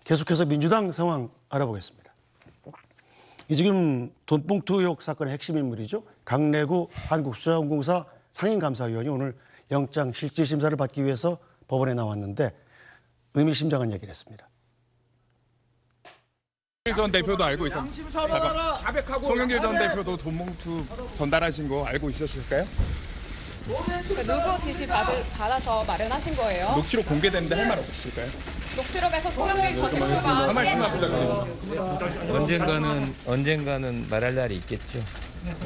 계속해서 민주당 상황 알아보겠습니다. 이 지금 돈봉투 의혹 사건의 핵심 인물이죠. 강래구 한국수자원공사 상임감사위원이 오늘 영장 실질심사를 받기 위해서 법원에 나왔는데 의미심장한 얘기를 했습니다. 전 대표도 알고 있었나요? 송영길 전 대표도 돈봉투 전달하신 거 알고 있었을까요? 누구 지시 받아서 마련하신 거예요? 녹취록 공개됐는데 할 말 없으실까요? 녹취록에서 송영길 전 대표가 한 말씀만 부탁드립니다. 언젠가는 말할 날이 있겠죠.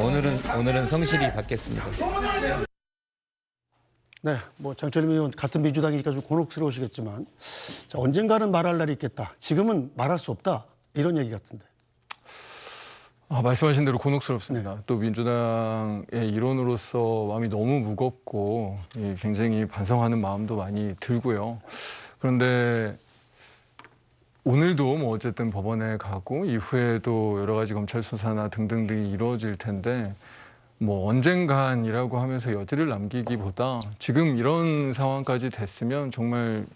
오늘은 성실히 받겠습니다. 네, 뭐 장철민 의원 같은 민주당이니까 좀 곤혹스러우시겠지만 자, 언젠가는 말할 날이 있겠다. 지금은 말할 수 없다. 이런 얘기 같은데. 말씀하신 대로 곤혹스럽습니다. 또 민주당의 일원으로서 마음이 너무 무겁고 굉장히 반성하는 마음도 많이 들고요. 그런데 오늘도 뭐 어쨌든 법원에 가고 이후에도 여러 가지 검찰 수사나 등등등이 이루어질 텐데 뭐 언젠간이라고 하면서 여지를 남기기보다 지금 이런 상황까지 됐으면 정말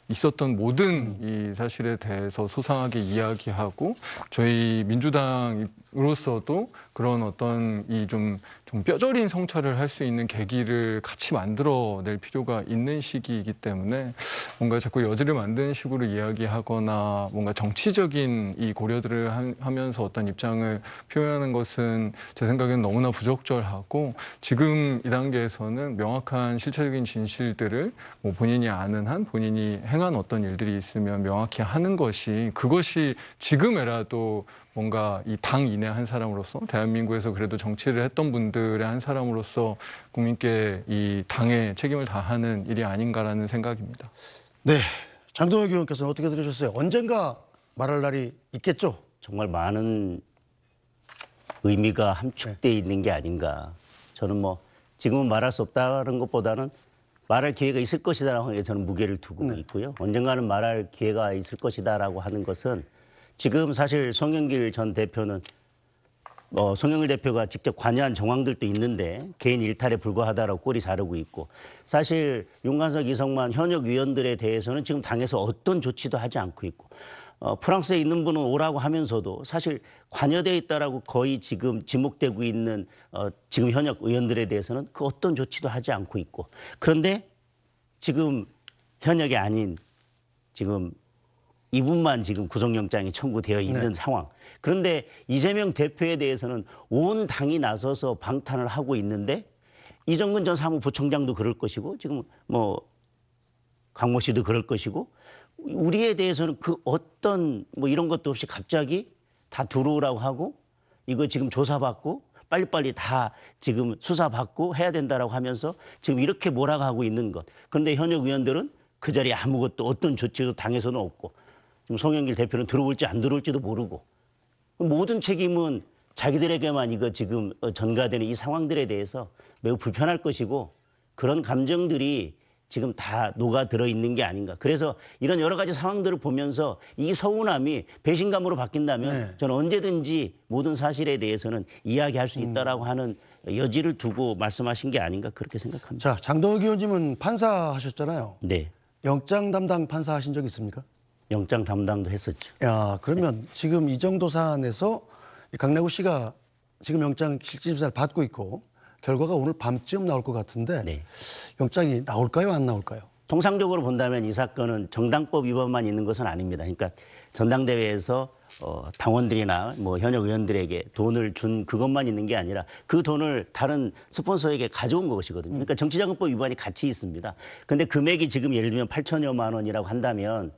있었던 모든 이 사실에 대해서 소상하게 이야기하고 저희 민주당으로서도 그런 어떤 이 좀 뼈저린 성찰을 할 수 있는 계기를 같이 만들어낼 필요가 있는 시기이기 때문에 뭔가 자꾸 여지를 만드는 식으로 이야기하거나 뭔가 정치적인 이 고려들을 하면서 어떤 입장을 표현하는 것은 제 생각에는 너무나 부적절하고 지금 이 단계에서는 명확한 실체적인 진실들을 뭐 본인이 아는 한 본인이 행한 어떤 일들이 있으면 명확히 하는 것이 그것이 지금에라도 뭔가 이 당 인내 한 사람으로서 대한민국에서 그래도 정치를 했던 분들의 한 사람으로서 국민께 이 당의 책임을 다하는 일이 아닌가라는 생각입니다. 네, 장동혁 의원께서는 어떻게 들으셨어요? 언젠가 말할 날이 있겠죠? 정말 많은 의미가 함축되어 있는 게 아닌가. 저는 뭐 지금은 말할 수 없다는 것보다는 말할 기회가 있을 것이다라고 하는 게 저는 무게를 두고 있고요. 언젠가는 말할 기회가 있을 것이다라고 하는 것은 지금 사실 송영길 전 대표는 송영길 대표가 직접 관여한 정황들도 있는데 개인 일탈에 불과하다라고 꼬리 자르고 있고 사실 윤관석, 이성만 현역 위원들에 대해서는 지금 당에서 어떤 조치도 하지 않고 있고 프랑스에 있는 분은 오라고 하면서도 사실 관여되어 있다라고 거의 지금 지목되고 있는 지금 현역 의원들에 대해서는 그 어떤 조치도 하지 않고 있고 그런데 지금 현역이 아닌 지금 이분만 지금 구속영장이 청구되어 있는 상황. 그런데 이재명 대표에 대해서는 온 당이 나서서 방탄을 하고 있는데 이정근 전 사무부총장도 그럴 것이고 지금 뭐 강모 씨도 그럴 것이고 우리에 대해서는 그 어떤 뭐 이런 것도 없이 갑자기 다 들어오라고 하고 이거 지금 조사받고 빨리빨리 다 지금 수사받고 해야 된다라고 하면서 지금 이렇게 몰아가고 있는 것. 그런데 현역 의원들은 그 자리에 아무것도 어떤 조치도 당에서는 없고 지금 송영길 대표는 들어올지 안 들어올지도 모르고 모든 책임은 자기들에게만 이거 지금 전가되는 이 상황들에 대해서 매우 불편할 것이고 그런 감정들이 지금 다 녹아들어 있는 게 아닌가. 그래서 이런 여러 가지 상황들을 보면서 이 서운함이 배신감으로 바뀐다면 저는 언제든지 모든 사실에 대해서는 이야기할 수 있다라고 하는 여지를 두고 말씀하신 게 아닌가 그렇게 생각합니다. 자, 장동혁 의원님은 판사 하셨잖아요. 네. 영장 담당 판사 하신 적 있습니까? 영장 담당도 했었죠. 야, 그러면 지금 이 정도 사안에서 강래구 씨가 지금 영장 실질심사를 받고 있고 결과가 오늘 밤쯤 나올 것 같은데 네. 영장이 나올까요, 안 나올까요? 통상적으로 본다면 이 사건은 정당법 위반만 있는 것은 아닙니다. 그러니까 전당대회에서 당원들이나 뭐 현역 의원들에게 돈을 준 그것만 있는 게 아니라 그 돈을 다른 스폰서에게 가져온 것이거든요. 그러니까 정치자금법 위반이 같이 있습니다. 그런데 금액이 지금 예를 들면 8천여만 원이라고 한다면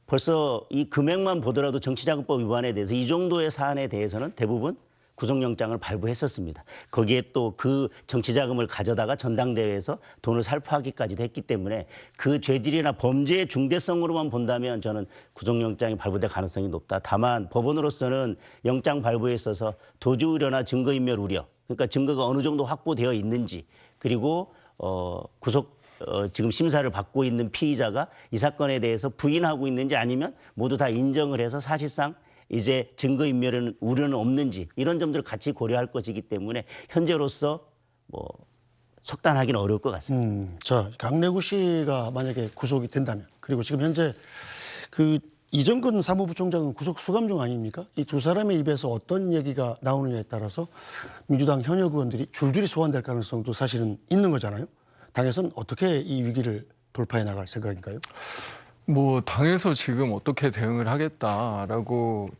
벌써 이 금액만 보더라도 정치자금법 위반에 대해서 이 정도의 사안에 대해서는 대부분 구속영장을 발부했었습니다. 거기에 또 그 정치자금을 가져다가 전당대회에서 돈을 살포하기까지도 했기 때문에 그 죄질이나 범죄의 중대성으로만 본다면 저는 구속영장이 발부될 가능성이 높다. 다만 법원으로서는 영장 발부에 있어서 도주 우려나 증거인멸 우려, 그러니까 증거가 어느 정도 확보되어 있는지 그리고 지금 심사를 받고 있는 피의자가 이 사건에 대해서 부인하고 있는지 아니면 모두 다 인정을 해서 사실상 이제 증거인멸은 우려는 없는지 이런 점들을 같이 고려할 것이기 때문에 현재로서 뭐 속단하기는 어려울 것 같습니다. 자, 강래구 씨가 만약에 구속이 된다면 그리고 지금 현재 그 이정근 사무부총장은 구속 수감 중 아닙니까? 이 두 사람의 입에서 어떤 얘기가 나오느냐에 따라서 민주당 현역 의원들이 줄줄이 소환될 가능성도 사실은 있는 거잖아요. 당에서는 어떻게 이 위기를 돌파해 나갈 생각인가요? 뭐 당에서 지금 어떻게 대응을 하겠다라고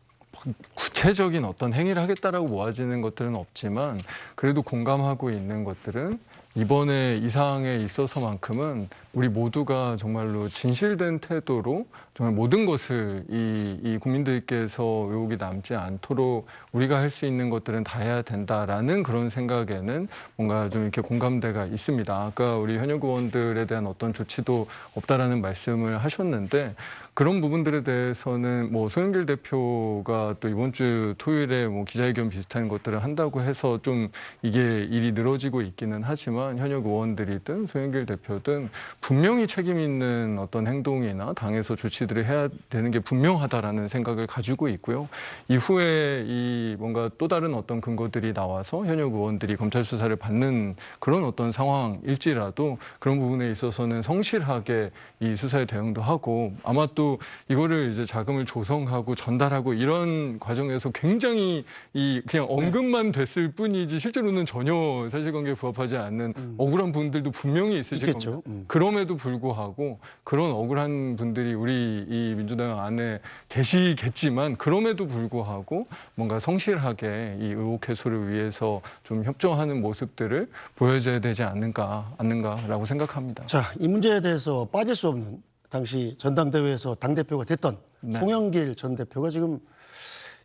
구체적인 어떤 행위를 하겠다라고 모아지는 것들은 없지만 그래도 공감하고 있는 것들은 이번에 이 상황에 있어서만큼은 우리 모두가 정말로 진실된 태도로 정말 모든 것을 이 국민들께서 의혹이 남지 않도록 우리가 할 수 있는 것들은 다 해야 된다라는 그런 생각에는 뭔가 좀 이렇게 공감대가 있습니다. 아까 우리 현역 의원들에 대한 어떤 조치도 없다라는 말씀을 하셨는데 그런 부분들에 대해서는 뭐 송영길 대표가 또 이번 주 토요일에 뭐 기자회견 비슷한 것들을 한다고 해서 좀 이게 일이 늘어지고 있기는 하지만 현역 의원들이든 송영길 대표든 분명히 책임 있는 어떤 행동이나 당에서 조치들을 해야 되는 게 분명하다라는 생각을 가지고 있고요. 이후에 이 뭔가 또 다른 어떤 근거들이 나와서 현역 의원들이 검찰 수사를 받는 그런 어떤 상황일지라도 그런 부분에 있어서는 성실하게 이 수사에 대응도 하고 아마 또 이거를 이제 자금을 조성하고 전달하고 이런 과정에서 굉장히 이 그냥 언급만 됐을 뿐이지 실제로는 전혀 사실관계에 부합하지 않는 억울한 분들도 분명히 있으실 있겠죠. 겁니다. 그럼에도 불구하고 그런 억울한 분들이 우리 이 민주당 안에 계시겠지만 그럼에도 불구하고 뭔가 성실하게 이 의혹 해소를 위해서 좀 협조하는 모습들을 보여줘야 되지 않는가라고 생각합니다. 자, 이 문제에 대해서 빠질 수 없는 당시 전당대회에서 당대표가 됐던 네. 송영길 전 대표가 지금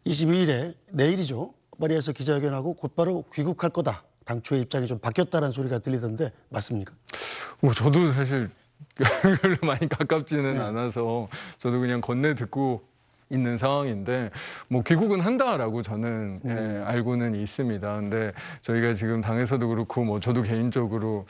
22일에 내일이죠. 파리에서 기자회견하고 곧바로 귀국할 거다. 당초의 입장이 좀 바뀌었다는 소리가 들리던데 맞습니까? 뭐 저도 사실 별로 많이 가깝지는 않아서 저도 그냥 건네 듣고 있는 상황인데 뭐 귀국은 한다라고 저는 알고는 있습니다. 근데 저희가 지금 당에서도 그렇고 뭐 저도 개인적으로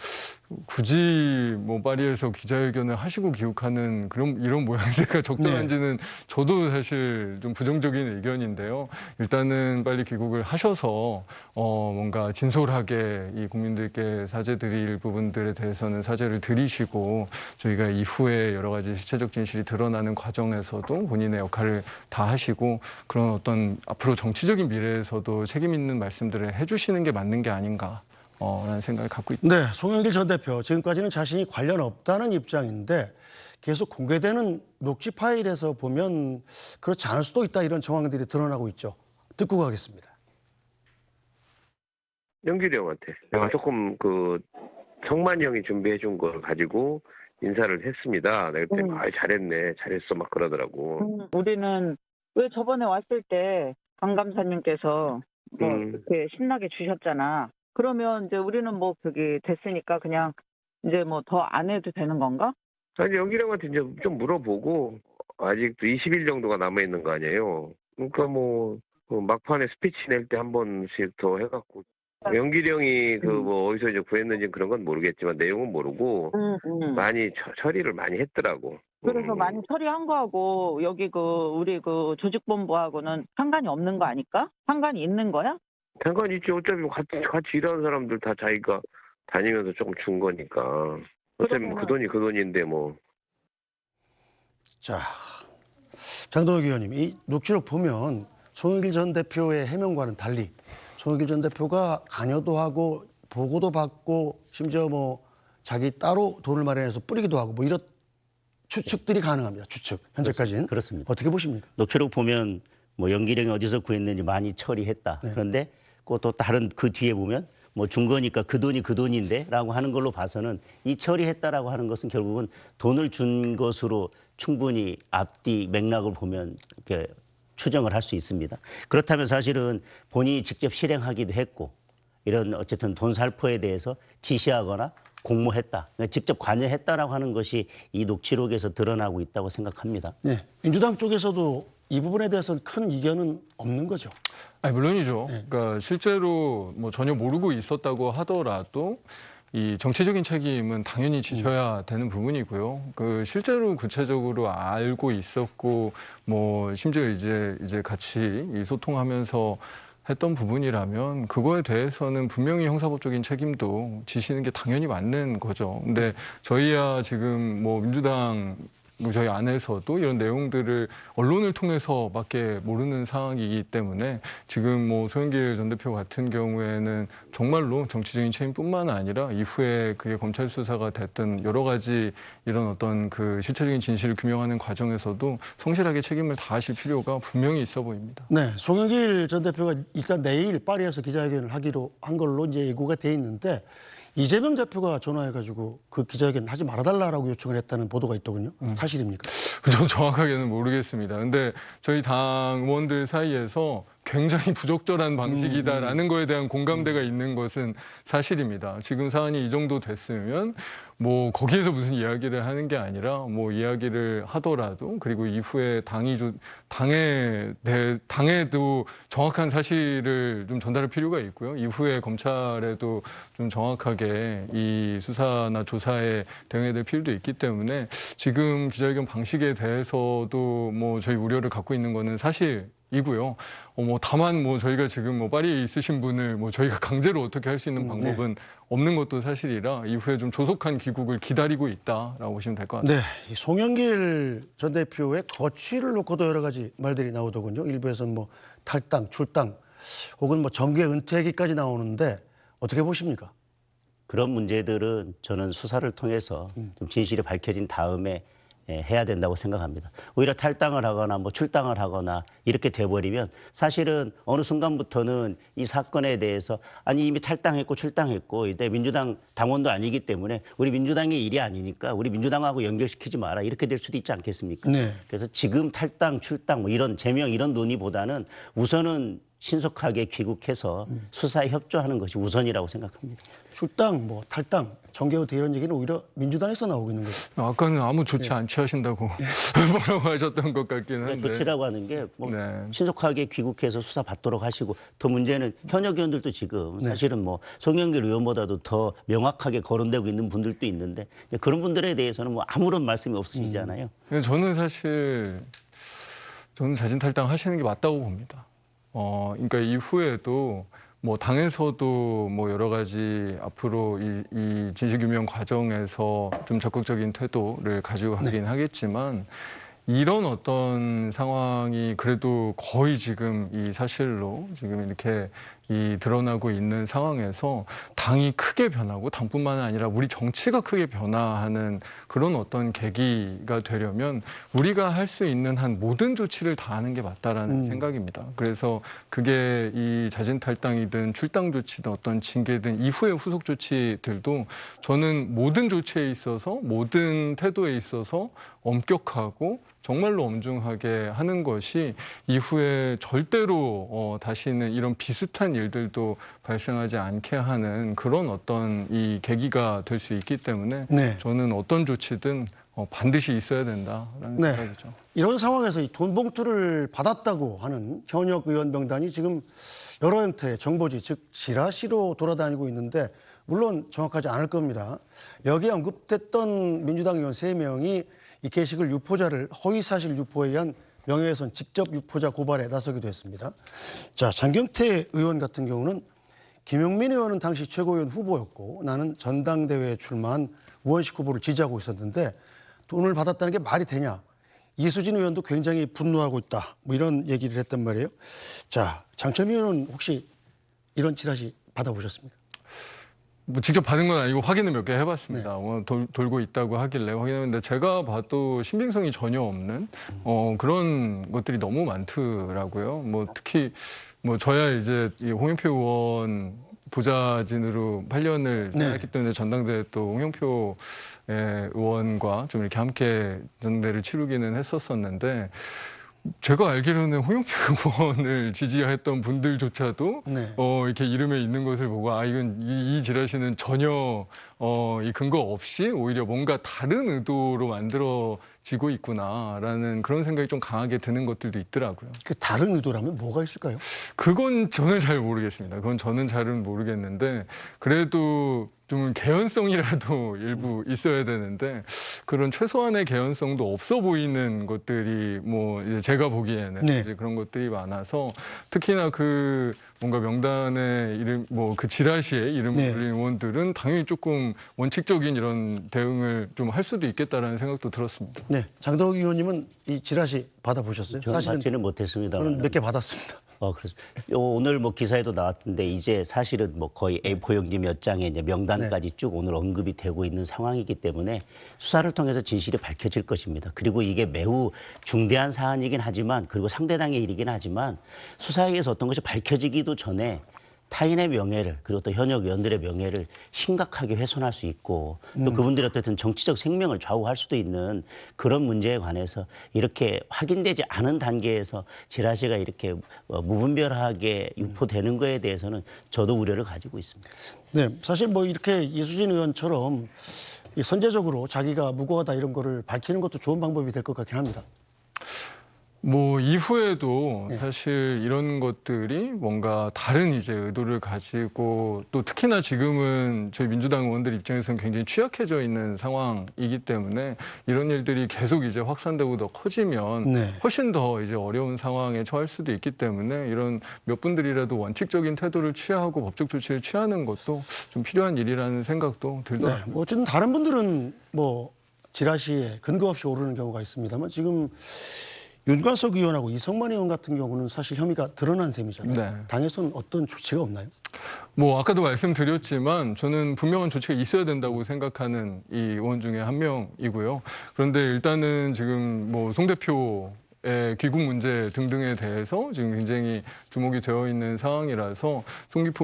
굳이 뭐 파리에서 기자회견을 하시고 귀국하는 그런 이런 모양새가 적당한지는 저도 사실 좀 부정적인 의견인데요. 일단은 빨리 귀국을 하셔서 뭔가 진솔하게 이 국민들께 사죄드릴 부분들에 대해서는 사죄를 드리시고 저희가 이후에 여러 가지 실체적 진실이 드러나는 과정에서도 본인의 역할을 다 하시고 그런 어떤 앞으로 정치적인 미래에서도 책임 있는 말씀들을 해주시는 게 맞는 게 아닌가. 라는 생각을 갖고 있다. 네, 송영길 전 대표 지금까지는 자신이 관련 없다는 입장인데 계속 공개되는 녹취 파일에서 보면 그렇지 않을 수도 있다 이런 정황들이 드러나고 있죠. 듣고 가겠습니다. 영길이 형한테 내가 조금 그 성만이 형이 준비해 준 걸 가지고 인사를 했습니다. 내가 그때 잘했네, 잘했어 막 그러더라고. 우리는 왜 저번에 왔을 때 강 감사님께서 뭐 이렇게 신나게 주셨잖아. 그러면 이제 우리는 뭐 그게 됐으니까 그냥 이제 뭐 더 안 해도 되는 건가? 아니 영길이 형한테 이제 좀 물어보고 아직도 20일 정도가 남아 있는 거 아니에요. 그러니까 뭐 막판에 스피치 낼 때 한 번씩 더 해갖고. 영길이 형이 그 뭐 어디서 이제 구했는지 그런 건 모르겠지만 내용은 모르고 많이 처리를 많이 했더라고. 그래서 많이 처리한 거하고 여기 그 우리 그 조직본부하고는 상관이 없는 거 아닐까? 상관이 있는 거야? 상관이 있지. 어차피 같이 일하는 사람들 다 자기가 다니면서 조금 준 거니까. 어차피 그 돈이 그 돈인데 뭐. 자, 장동혁 의원님, 이 녹취록 보면 송영길 전 대표의 해명과는 달리 송영길 전 대표가 관여도 하고 보고도 받고 심지어 뭐 자기 따로 돈을 마련해서 뿌리기도 하고 뭐 이런 추측들이 가능합니다. 추측 현재까지는. 그렇습니다. 어떻게 보십니까? 녹취록 보면 뭐 영길이 형이 어디서 구했는지 많이 처리했다. 그런데 또 다른 그 뒤에 보면 뭐 준 거니까 그 돈이 그 돈인데라고 하는 걸로 봐서는 이 처리했다라고 하는 것은 결국은 돈을 준 것으로 충분히 앞뒤 맥락을 보면 이렇게 추정을 할 수 있습니다. 그렇다면 사실은 본인이 직접 실행하기도 했고 이런 어쨌든 돈 살포에 대해서 지시하거나 공모했다, 직접 관여했다라고 하는 것이 이 녹취록에서 드러나고 있다고 생각합니다. 네, 민주당 쪽에서도 이 부분에 대해서는 큰 이견은 없는 거죠. 아니, 물론이죠. 그러니까 실제로 뭐 전혀 모르고 있었다고 하더라도 이 정치적인 책임은 당연히 지셔야 되는 부분이고요. 그 실제로 구체적으로 알고 있었고 뭐 심지어 이제 같이 이 소통하면서 했던 부분이라면 그거에 대해서는 분명히 형사법적인 책임도 지시는 게 당연히 맞는 거죠. 근데 저희야 지금 뭐 민주당 저희 안에서도 이런 내용들을 언론을 통해서밖에 모르는 상황이기 때문에 지금 뭐 송영길 전 대표 같은 경우에는 정말로 정치적인 책임뿐만 아니라 이후에 그게 검찰 수사가 됐든 여러 가지 이런 어떤 그 실체적인 진실을 규명하는 과정에서도 성실하게 책임을 다하실 필요가 분명히 있어 보입니다. 네, 송영길 전 대표가 일단 내일 파리에서 기자회견을 하기로 한 걸로 이제 예고가 돼 있는데 이재명 대표가 전화해가지고 그 기자회견 하지 말아달라고 요청을 했다는 보도가 있더군요. 사실입니까? 좀 정확하게는 모르겠습니다. 근데 저희 당 의원들 사이에서 굉장히 부적절한 방식이다라는 거에 대한 공감대가 있는 것은 사실입니다. 지금 사안이 이 정도 됐으면 뭐 거기에서 무슨 이야기를 하는 게 아니라 뭐 이야기를 하더라도 그리고 이후에 당에도 정확한 사실을 좀 전달할 필요가 있고요. 이후에 검찰에도 좀 정확하게 이 수사나 조사에 대응해야 될 필요도 있기 때문에 지금 기자회견 방식에 대해서도 뭐 저희 우려를 갖고 있는 거는 사실이고요. 뭐 다만 뭐 저희가 지금 뭐 파리에 있으신 분을 뭐 저희가 강제로 어떻게 할 수 있는 방법은 없는 것도 사실이라 이후에 좀 조속한 귀국을 기다리고 있다라고 보시면 될 것 같습니다. 네, 이 송영길 전 대표의 거취를 놓고도 여러 가지 말들이 나오더군요. 일부에서는 뭐 탈당, 출당, 혹은 뭐 정계 은퇴하기까지 나오는데 어떻게 보십니까? 그런 문제들은 저는 수사를 통해서 좀 진실이 밝혀진 다음에 해야 된다고 생각합니다. 오히려 탈당을 하거나 뭐 출당을 하거나 이렇게 돼버리면 사실은 어느 순간부터는 이 사건에 대해서 아니 이미 탈당했고 출당했고 이때 민주당 당원도 아니기 때문에 우리 민주당의 일이 아니니까 우리 민주당하고 연결시키지 마라 이렇게 될 수도 있지 않겠습니까? 네. 그래서 지금 탈당, 출당 뭐 이런 제명 이런 논의보다는 우선은 신속하게 귀국해서 수사에 협조하는 것이 우선이라고 생각합니다. 출당, 뭐 탈당, 정계 은퇴 이런 얘기는 오히려 민주당에서 나오고 있는 거죠. 아까는 아무 조치 안 취하신다고 뭐라고 하셨던 것 같긴 한데. 조치라고 하는 게 뭐 네. 신속하게 귀국해서 수사 받도록 하시고 더 문제는 현역 의원들도 지금 사실은 뭐 송영길 의원보다도 더 명확하게 거론되고 있는 분들도 있는데 그런 분들에 대해서는 뭐 아무런 말씀이 없으시잖아요. 저는 사실 자진 탈당하시는 게 맞다고 봅니다. 그러니까 이후에도 뭐 당에서도 뭐 여러 가지 앞으로 이 진실규명 과정에서 좀 적극적인 태도를 가지고 가긴 하겠지만 이런 어떤 상황이 그래도 거의 지금 이 사실로 지금 이렇게 드러나고 있는 상황에서 당이 크게 변하고 당뿐만 아니라 우리 정치가 크게 변화하는 그런 어떤 계기가 되려면 우리가 할 수 있는 한 모든 조치를 다 하는 게 맞다라는 생각입니다. 그래서 그게 이 자진 탈당이든 출당 조치든 어떤 징계든 이후의 후속 조치들도 저는 모든 조치에 있어서 모든 태도에 있어서 엄격하고 정말로 엄중하게 하는 것이 이후에 절대로 다시는 이런 비슷한 일들도 발생하지 않게 하는 그런 어떤 이 계기가 될 수 있기 때문에 네. 저는 어떤 조치든 반드시 있어야 된다라는 네. 생각이죠. 이런 상황에서 이 돈 봉투를 받았다고 하는 현역 의원 명단이 지금 여러 형태의 정보지, 즉 지라시로 돌아다니고 있는데 물론 정확하지 않을 겁니다. 여기에 언급됐던 민주당 의원 3명이 이 게시글 유포자를 허위사실 유포에 의한 명예훼손 직접 유포자 고발에 나서기도 했습니다. 자, 장경태 의원 같은 경우는 김용민 의원은 당시 최고위원 후보였고 나는 전당대회에 출마한 우원식 후보를 지지하고 있었는데 돈을 받았다는 게 말이 되냐. 이수진 의원도 굉장히 분노하고 있다. 뭐 이런 얘기를 했단 말이에요. 자, 장철민 의원은 혹시 이런 지라시 받아보셨습니까? 뭐 직접 받은 건 아니고 확인을 몇 개 해봤습니다. 네. 돌고 있다고 하길래 확인했는데 제가 봐도 신빙성이 전혀 없는 그런 것들이 너무 많더라고요. 뭐 특히 뭐 저야 이제 이 홍영표 의원 보좌진으로 8년을 했기 때문에 전당대회 또 홍영표 의원과 좀 이렇게 함께 전당대회를 치르기는 했었었는데 제가 알기로는 홍영표 의원을 지지했던 분들조차도 이렇게 이름에 있는 것을 보고 이건 이 지라시는 전혀 이 근거 없이 오히려 뭔가 다른 의도로 만들어지고 있구나라는 그런 생각이 좀 강하게 드는 것들도 있더라고요. 그 다른 의도라면 뭐가 있을까요? 그건 저는 잘 모르겠습니다. 그건 저는 잘은 모르겠는데 그래도 좀 개연성이라도 일부 있어야 되는데 그런 최소한의 개연성도 없어 보이는 것들이 뭐 이제 제가 보기에는 네. 이제 그런 것들이 많아서 특히나 그 뭔가 명단에 이름 뭐 그 지라시에 이름을 네. 올린 의원들은 당연히 조금 원칙적인 이런 대응을 좀 할 수도 있겠다라는 생각도 들었습니다. 네, 장덕 의원님은 이 지라시 받아보셨어요? 저는 받지는 못했습니다. 저는 몇 개 받았습니다. 그래서 오늘 뭐 기사에도 나왔던데 이제 사실은 뭐 거의 A4 용지 몇 장에 이제 명단까지 쭉 오늘 언급이 되고 있는 상황이기 때문에 수사를 통해서 진실이 밝혀질 것입니다. 그리고 이게 매우 중대한 사안이긴 하지만 그리고 상대당의 일이긴 하지만 수사에 의해서 어떤 것이 밝혀지기도 전에 타인의 명예를 그리고 또 현역 의원들의 명예를 심각하게 훼손할 수 있고 또 그분들의 어쨌든 정치적 생명을 좌우할 수도 있는 그런 문제에 관해서 이렇게 확인되지 않은 단계에서 지라시가 이렇게 무분별하게 유포되는 거에 대해서는 저도 우려를 가지고 있습니다. 네, 사실 뭐 이렇게 이수진 의원처럼 이 선제적으로 자기가 무고하다 이런 거를 밝히는 것도 좋은 방법이 될 것 같긴 합니다. 뭐 이후에도 네. 사실 이런 것들이 뭔가 다른 이제 의도를 가지고 또 특히나 지금은 저희 민주당 의원들 입장에서는 굉장히 취약해져 있는 상황이기 때문에 이런 일들이 계속 이제 확산되고 더 커지면 네. 훨씬 더 이제 어려운 상황에 처할 수도 있기 때문에 이런 몇 분들이라도 원칙적인 태도를 취하고 법적 조치를 취하는 것도 좀 필요한 일이라는 생각도 들더라고요. 네, 뭐 어쨌든 다른 분들은 뭐 지라시에 근거 없이 오르는 경우가 있습니다만 지금 윤관석 의원하고 이성만 의원 같은 경우는 사실 혐의가 드러난 셈이잖아요. 네. 당에서는 어떤 조치가 없나요? 뭐 아까도 말씀드렸지만 저는 분명한 조치가 있어야 된다고 생각하는 이 의원 중에 한 명이고요. 그런데 일단은 지금 뭐 송 대표의 귀국 문제 등등에 대해서 지금 굉장히 주목이 되어 있는 상황이라서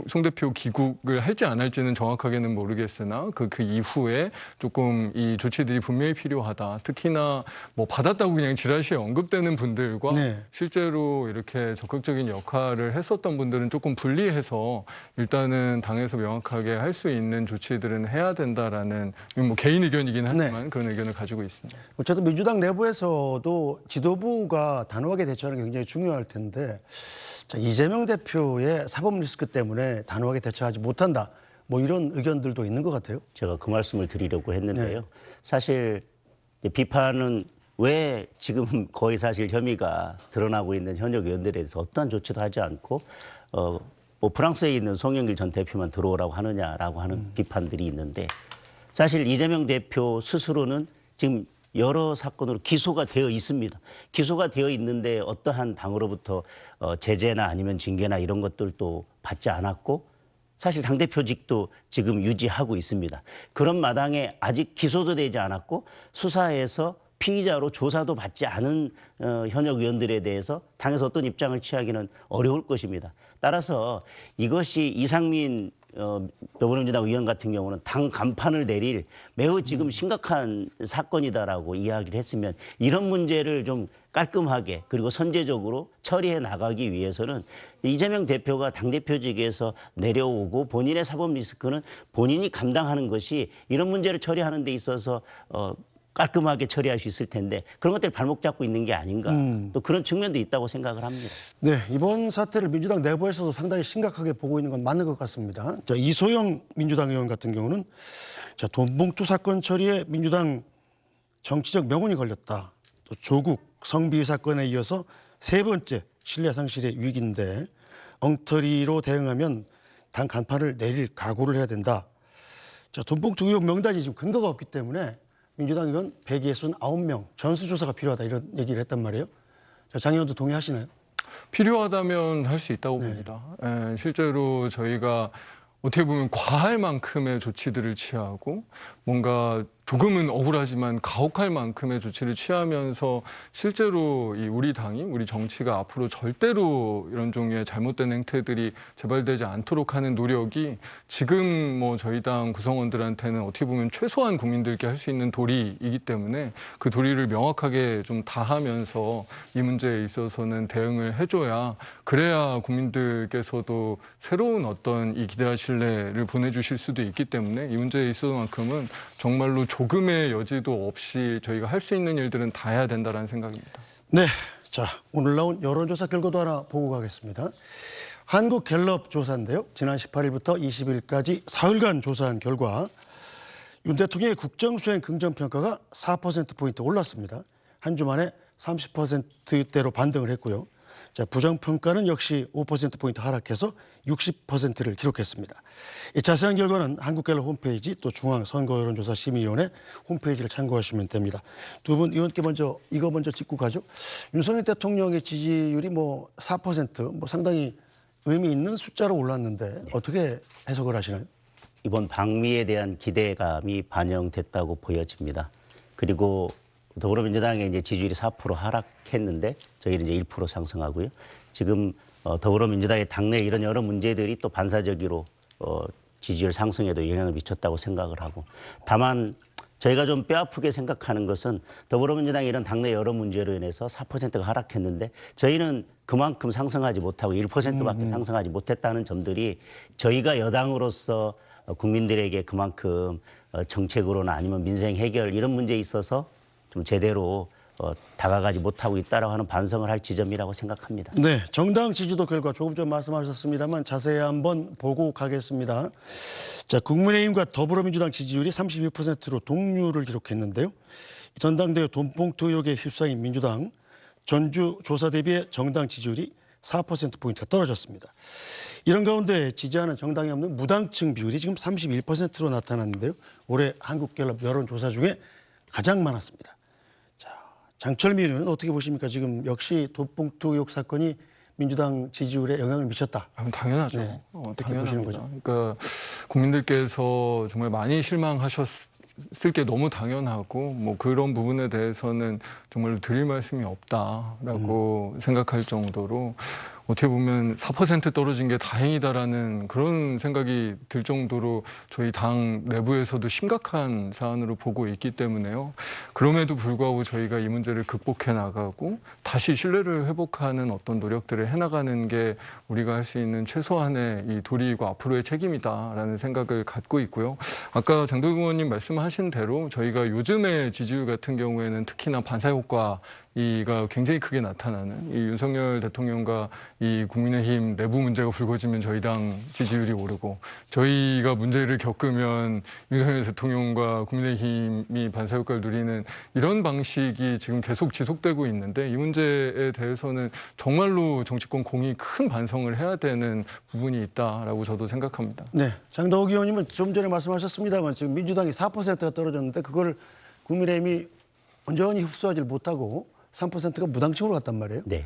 송 대표 귀국을 할지 안 할지는 정확하게는 모르겠으나 그 이후에 조금 이 조치들이 분명히 필요하다. 특히나 뭐 받았다고 그냥 지라시에 언급되는 분들과 네. 실제로 이렇게 적극적인 역할을 했었던 분들은 조금 분리해서 일단은 당에서 명확하게 할 수 있는 조치들은 해야 된다라는 뭐 개인 의견이긴 하지만 그런 의견을 가지고 있습니다. 어쨌든 민주당 내부에서도 지도부가 단호하게 대처하는 게 굉장히 중요할 텐데 자, 이재명 대표의 사법 리스크 때문에 단호하게 대처하지 못한다. 뭐 이런 의견들도 있는 것 같아요. 제가 그 말씀을 드리려고 했는데요. 사실 이제 비판은 왜 지금 거의 사실 혐의가 드러나고 있는 현역 의원들에 대해서 어떠한 조치도 하지 않고 뭐 프랑스에 있는 송영길 전 대표만 들어오라고 하느냐라고 하는 비판들이 있는데 사실 이재명 대표 스스로는 지금 여러 사건으로 기소가 되어 있습니다. 기소가 되어 있는데 어떠한 당으로부터 제재나 아니면 징계나 이런 것들도 받지 않았고 사실 당대표직도 지금 유지하고 있습니다. 그런 마당에 아직 기소도 되지 않았고 수사에서 피의자로 조사도 받지 않은 현역 의원들에 대해서 당에서 어떤 입장을 취하기는 어려울 것입니다. 따라서 이것이 이상민 더불어민주당 의원 같은 경우는 당 간판을 내릴 매우 지금 심각한 사건이다라고 이야기를 했으면 이런 문제를 좀 깔끔하게 그리고 선제적으로 처리해 나가기 위해서는 이재명 대표가 당대표직에서 내려오고 본인의 사법 리스크는 본인이 감당하는 것이 이런 문제를 처리하는 데 있어서 깔끔하게 처리할 수 있을 텐데 그런 것들 발목 잡고 있는 게 아닌가 또 그런 측면도 있다고 생각을 합니다. 네, 이번 사태를 민주당 내부에서도 상당히 심각하게 보고 있는 건 맞는 것 같습니다. 자, 이소영 민주당 의원 같은 경우는 자, 돈봉투 사건 처리에 민주당 정치적 명운이 걸렸다. 또 조국 성비위 사건에 이어서 세 번째 신뢰 상실의 위기인데 엉터리로 대응하면 당 간판을 내릴 각오를 해야 된다. 자, 돈봉투 의혹 명단이 지금 근거가 없기 때문에 민주당 의원 169명 전수조사가 필요하다 이런 얘기를 했단 말이에요. 자, 장 의원도 동의하시나요? 필요하다면 할 수 있다고 봅니다. 실제로 저희가 어떻게 보면 과할 만큼의 조치들을 취하고 뭔가 조금은 억울하지만 가혹할 만큼의 조치를 취하면서 실제로 이 우리 당이 우리 정치가 앞으로 절대로 이런 종류의 잘못된 행태들이 재발되지 않도록 하는 노력이 지금 뭐 저희 당 구성원들한테는 어떻게 보면 최소한 국민들께 할 수 있는 도리이기 때문에 그 도리를 명확하게 좀 다하면서 이 문제에 있어서는 대응을 해줘야 그래야 국민들께서도 새로운 어떤 이 기대와 신뢰를 보내주실 수도 있기 때문에 이 문제에 있어서만큼은 정말로 조금의 여지도 없이 저희가 할 수 있는 일들은 다 해야 된다는 생각입니다. 네, 자 오늘 나온 여론조사 결과도 하나 보고 가겠습니다. 한국갤럽 조사인데요. 지난 18일부터 20일까지 사흘간 조사한 결과 윤 대통령의 국정수행 긍정평가가 4%포인트 올랐습니다. 한 주 만에 30%대로 반등을 했고요. 자, 부정평가는 역시 5%포인트 하락해서 60%를 기록했습니다. 이 자세한 결과는 한국갤럽 홈페이지 또 중앙선거여론조사심의위원회 홈페이지를 참고하시면 됩니다. 두 분 의원께 이거 먼저 짚고 가죠. 윤석열 대통령의 지지율이 4% 상당히 의미 있는 숫자로 올랐는데 어떻게 해석을 하시나요? 이번 방미에 대한 기대감이 반영됐다고 보여집니다. 그리고 더불어민주당의 이제 지지율이 4% 하락했는데 저희는 이제 1% 상승하고요. 지금 더불어민주당의 당내 이런 여러 문제들이 또 반사적으로 지지율 상승에도 영향을 미쳤다고 생각을 하고, 다만 저희가 좀 뼈아프게 생각하는 것은 더불어민주당이 이런 당내 여러 문제로 인해서 4%가 하락했는데 저희는 그만큼 상승하지 못하고 1%밖에 상승하지 못했다는 점들이 저희가 여당으로서 국민들에게 그만큼 정책으로나 아니면 민생 해결 이런 문제에 있어서 좀 제대로 다가가지 못하고 있다라고 하는 반성을 할 지점이라고 생각합니다. 네, 정당 지지도 결과 조금 전 말씀하셨습니다만 자세히 한번 보고 가겠습니다. 자, 국민의힘과 더불어민주당 지지율이 32%로 동률을 기록했는데요. 전당대회 돈봉투 의혹에 휩싸인 민주당 전주 조사 대비해 정당 지지율이 4%포인트가 떨어졌습니다. 이런 가운데 지지하는 정당이 없는 무당층 비율이 지금 31%로 나타났는데요. 올해 한국갤럽 여론조사 중에 가장 많았습니다. 자, 장철민 의원은 어떻게 보십니까? 지금 역시 돈봉투 의혹 사건이 민주당 지지율에 영향을 미쳤다. 당연하죠. 네. 어떻게 당연합니다. 보시는 거죠? 그러니까 국민들께서 정말 많이 실망하셨을 게 너무 당연하고 그런 부분에 대해서는 정말 드릴 말씀이 없다라고 생각할 정도로 어떻게 보면 4% 떨어진 게 다행이다라는 그런 생각이 들 정도로 저희 당 내부에서도 심각한 사안으로 보고 있기 때문에요. 그럼에도 불구하고 저희가 이 문제를 극복해 나가고 다시 신뢰를 회복하는 어떤 노력들을 해나가는 게 우리가 할 수 있는 최소한의 이 도리이고 앞으로의 책임이다라는 생각을 갖고 있고요. 아까 장도영 의원님 말씀하신 대로 저희가 요즘의 지지율 같은 경우에는 특히나 반사효과 이가 굉장히 크게 나타나는 이 윤석열 대통령과 이 국민의힘 내부 문제가 불거지면 저희 당 지지율이 오르고 저희가 문제를 겪으면 윤석열 대통령과 국민의힘이 반사효과를 누리는 이런 방식이 지금 계속 지속되고 있는데 이 문제에 대해서는 정말로 정치권 공이 큰 반성을 해야 되는 부분이 있다라고 저도 생각합니다. 네, 장덕 의원님은 좀 전에 말씀하셨습니다만 지금 민주당이 4%가 떨어졌는데 그걸 국민의힘이 온전히 흡수하지 못하고 3%가 무당층으로 갔단 말이에요. 네.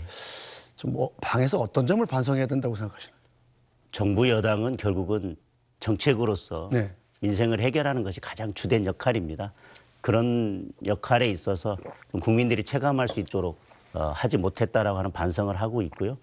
좀 방에서 어떤 점을 반성해야 된다고 생각하시나요? 정부 여당은 결국은 정책으로서 네. 민생을 해결하는 것이 가장 주된 역할입니다. 그런 역할에 있어서 국민들이 체감할 수 있도록 하지 못했다라고 하는 반성을 하고 있고요.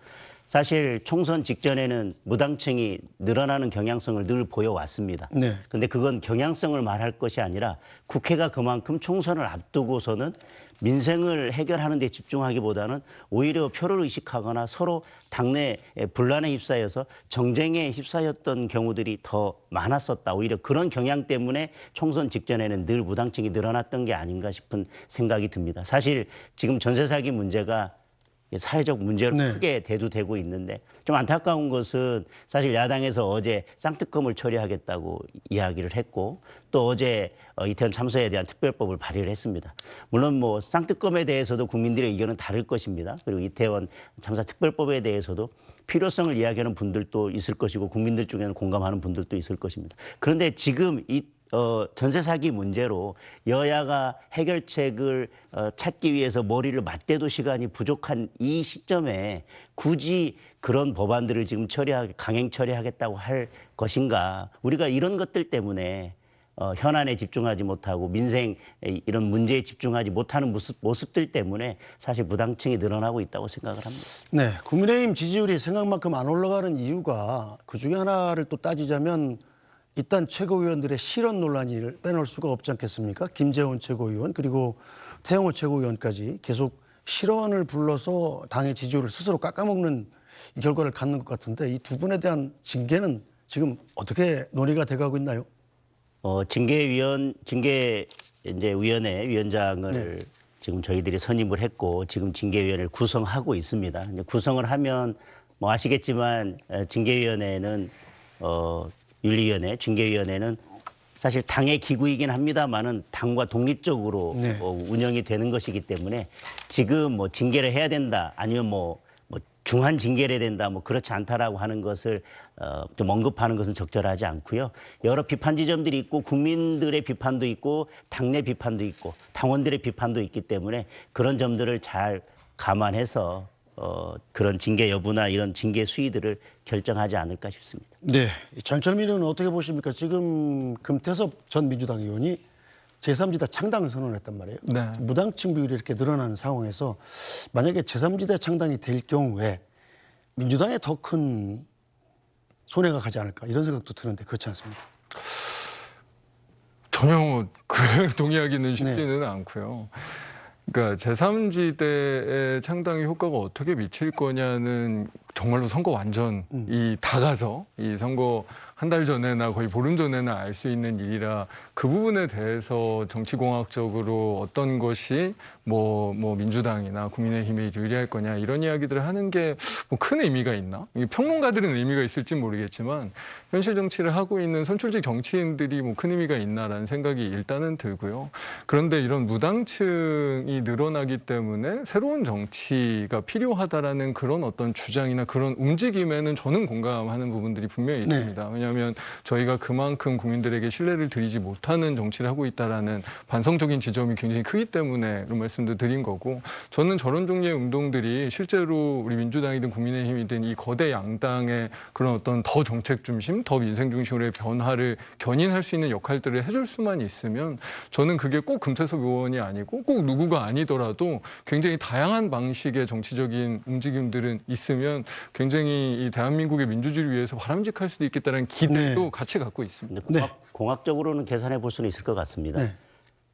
사실 총선 직전에는 무당층이 늘어나는 경향성을 늘 보여왔습니다. 네. 그런데 그건 경향성을 말할 것이 아니라 국회가 그만큼 총선을 앞두고서는 민생을 해결하는 데 집중하기보다는 오히려 표를 의식하거나 서로 당내 분란에 휩싸여서 정쟁에 휩싸였던 경우들이 더 많았었다. 오히려 그런 경향 때문에 총선 직전에는 늘 무당층이 늘어났던 게 아닌가 싶은 생각이 듭니다. 사실 지금 전세 사기 문제가 사회적 문제로 네. 크게 대두되고 있는데 좀 안타까운 것은 사실 야당에서 어제 쌍특검을 처리하겠다고 이야기를 했고 또 어제 이태원 참사에 대한 특별법을 발의를 했습니다. 물론 쌍특검에 대해서도 국민들의 의견은 다를 것입니다. 그리고 이태원 참사 특별법에 대해서도 필요성을 이야기하는 분들도 있을 것이고 국민들 중에는 공감하는 분들도 있을 것입니다. 그런데 지금 이 전세 사기 문제로 여야가 해결책을 찾기 위해서 머리를 맞대도 시간이 부족한 이 시점에 굳이 그런 법안들을 지금 강행 처리하겠다고 할 것인가. 우리가 이런 것들 때문에 현안에 집중하지 못하고 민생 이런 문제에 집중하지 못하는 모습들 때문에 사실 무당층이 늘어나고 있다고 생각을 합니다. 네, 국민의힘 지지율이 생각만큼 안 올라가는 이유가 그중에 하나를 또 따지자면 일단 최고위원들의 실언 논란을 빼놓을 수가 없지 않겠습니까? 김재원 최고위원 그리고 태영호 최고위원까지 계속 실언을 불러서 당의 지지율을 스스로 깎아먹는 이 결과를 갖는 것 같은데 이 두 분에 대한 징계는 지금 어떻게 논의가 돼가고 있나요? 징계 이제 위원회 위원장을 네. 지금 저희들이 선임을 했고 지금 징계위원회를 구성하고 있습니다. 이제 구성을 하면 뭐 아시겠지만 징계위원회는 윤리위원회, 징계위원회는 사실 당의 기구이긴 합니다만은 당과 독립적으로 네. 운영이 되는 것이기 때문에 지금 뭐 징계를 해야 된다 아니면 뭐 중한 징계를 해야 된다 뭐 그렇지 않다라고 하는 것을 좀 언급하는 것은 적절하지 않고요. 여러 비판 지점들이 있고 국민들의 비판도 있고 당내 비판도 있고 당원들의 비판도 있기 때문에 그런 점들을 잘 감안해서 그런 징계 여부나 이런 징계 수위들을 결정하지 않을까 싶습니다. 네, 장철민 의원은 어떻게 보십니까? 지금 금태섭 전 민주당 의원이 제3지대 창당을 선언했단 말이에요. 네. 무당층 비율이 이렇게 늘어나는 상황에서 만약에 제3지대 창당이 될 경우에 민주당에 더 큰 손해가 가지 않을까 이런 생각도 드는데 그렇지 않습니까? 전혀 동의하기는 쉽지는 않고요. 그러니까 제3지대의 창당의 효과가 어떻게 미칠 거냐는 정말로 선거 완전이 다가서 이 선거 한 달 전에나 거의 보름 전에나 알 수 있는 일이라 그 부분에 대해서 정치공학적으로 어떤 것이 뭐 민주당이나 국민의힘이 유리할 거냐 이런 이야기들을 하는 게 뭐 큰 의미가 있나? 평론가들은 의미가 있을지 모르겠지만 현실 정치를 하고 있는 선출직 정치인들이 뭐 큰 의미가 있나라는 생각이 일단은 들고요. 그런데 이런 무당층이 늘어나기 때문에 새로운 정치가 필요하다라는 그런 어떤 주장이나 그런 움직임에는 저는 공감하는 부분들이 분명히 있습니다. 왜냐하면 저희가 그만큼 국민들에게 신뢰를 드리지 못하는 정치를 하고 있다라는 반성적인 지점이 굉장히 크기 때문에 그런 말씀도 드린 거고 저는 저런 종류의 운동들이 실제로 우리 민주당이든 국민의힘이든 이 거대 양당의 그런 어떤 더 정책 중심, 더 민생 중심으로의 변화를 견인할 수 있는 역할들을 해줄 수만 있으면 저는 그게 꼭 금태섭 의원이 아니고 꼭 누구가 아니더라도 굉장히 다양한 방식의 정치적인 움직임들은 있으면 굉장히 이 대한민국의 민주주의를 위해서 바람직할 수도 있겠다는 기대도 같이 갖고 있습니다. 근데 공학적으로는 계산해 볼 수는 있을 것 같습니다. 네.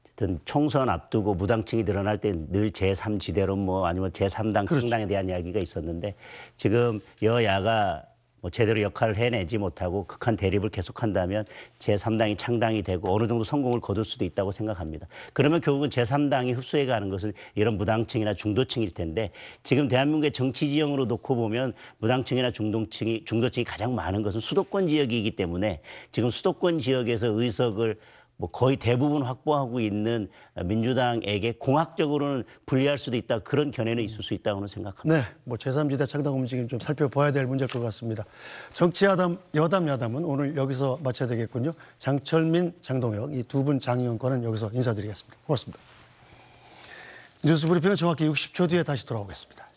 어쨌든 총선 앞두고 무당층이 늘어날 때 늘 제3지대론 뭐 아니면 제3당 그렇죠. 창당에 대한 이야기가 있었는데 지금 여야가 뭐 제대로 역할을 해내지 못하고 극한 대립을 계속한다면 제3당이 창당이 되고 어느 정도 성공을 거둘 수도 있다고 생각합니다. 그러면 결국은 제3당이 흡수해가는 것은 이런 무당층이나 중도층일 텐데 지금 대한민국의 정치 지형으로 놓고 보면 무당층이나 중도층이 가장 많은 것은 수도권 지역이기 때문에 지금 수도권 지역에서 의석을 뭐 거의 대부분 확보하고 있는 민주당에게 공학적으로는 불리할 수도 있다. 그런 견해는 있을 수 있다고는 생각합니다. 네, 뭐 제3지대 창당 움직임 좀 살펴봐야 될 문제일 것 같습니다. 정치 야담, 야담은 오늘 여기서 마쳐야 되겠군요. 장철민, 장동혁 이 두 분 장의원과는 여기서 인사드리겠습니다. 고맙습니다. 뉴스 브리핑은 정확히 60초 뒤에 다시 돌아오겠습니다.